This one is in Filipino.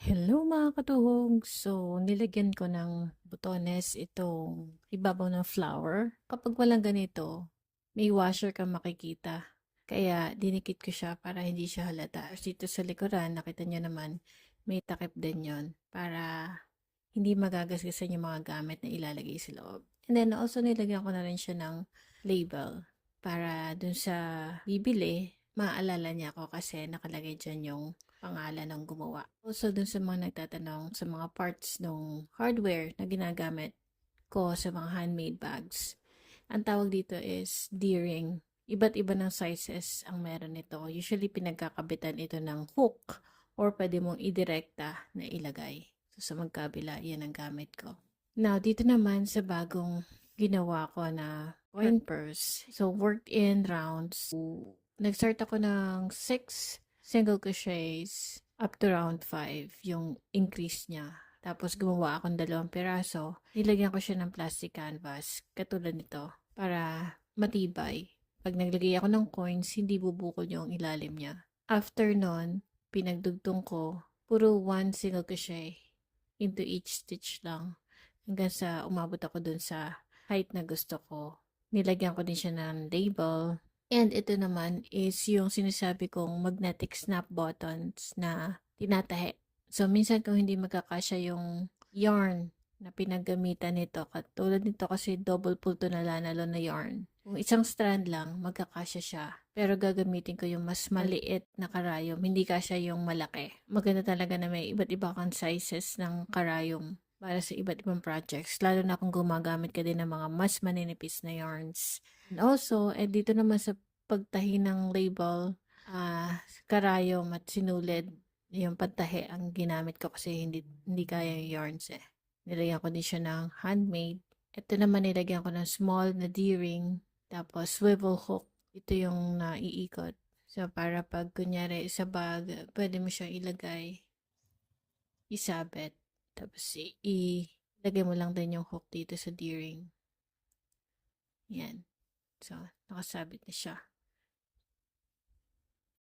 Hello mga katuhog! So, nilagyan ko ng botones itong ibabaw ng flower. Kapag walang ganito, may washer kang makikita. Kaya dinikit ko siya para hindi siya halata. Dito sa likuran, nakita nyo naman, may takip din yon para hindi magagasgasan yung mga gamit na ilalagay sa loob. And then also nilagyan ko na rin siya ng label para dun sa bibili, maaalala niya ako kasi nakalagay dyan yung pangalan ng gumawa. Also dun sa mga nagtatanong sa mga parts ng hardware na ginagamit ko sa mga handmade bags. Ang tawag dito is D-ring. Iba't iba ng sizes ang meron nito. Usually pinagkakabitan ito ng hook or pwede mong idirekta na ilagay. So sa magkabila, yan ang gamit ko. Now, dito naman sa bagong ginawa ko na coin purse. So, worked in rounds. So, nag-start ako ng 6 single crochets up to round 5, yung increase niya. Tapos, gumawa akong 2 piraso. Nilagyan ko siya ng plastic canvas, katulad nito, para matibay. Pag naglagay ako ng coins, hindi bubukol yung ilalim niya. After nun, pinagdugtong ko, puro 1 single crochet into each stitch lang. Hanggang sa umabot ako dun sa height na gusto ko. Nilagyan ko din siya ng label. And ito naman is yung sinasabi kong magnetic snap buttons na tinatahi. So, minsan kung hindi magkakasya yung yarn na pinaggamitan nito, katulad nito kasi double pull to na lanalo na yarn. Kung isang strand lang, magkakasya siya. Pero gagamitin ko yung mas maliit na karayom, hindi kasya yung malaki. Maganda talaga na may iba't iba kang sizes ng karayom para sa iba't ibang projects. Lalo na kung gumagamit ka din ng mga mas maninipis na yarns. And also, dito naman sa pagtahi ng label, karayom at sinulid, yung pagtahi ang ginamit ko kasi hindi kaya yung yarns eh. Nilagyan ko din siya ng handmade. Ito naman nilagyan ko ng small na D-ring, tapos swivel hook. Ito yung naiikot. So, para pag kunyari sa bag, pwede mo siyang ilagay, isabit. Tapos, ilagay mo lang din yung hook dito sa D-ring. Yan. So, nakasabit na siya.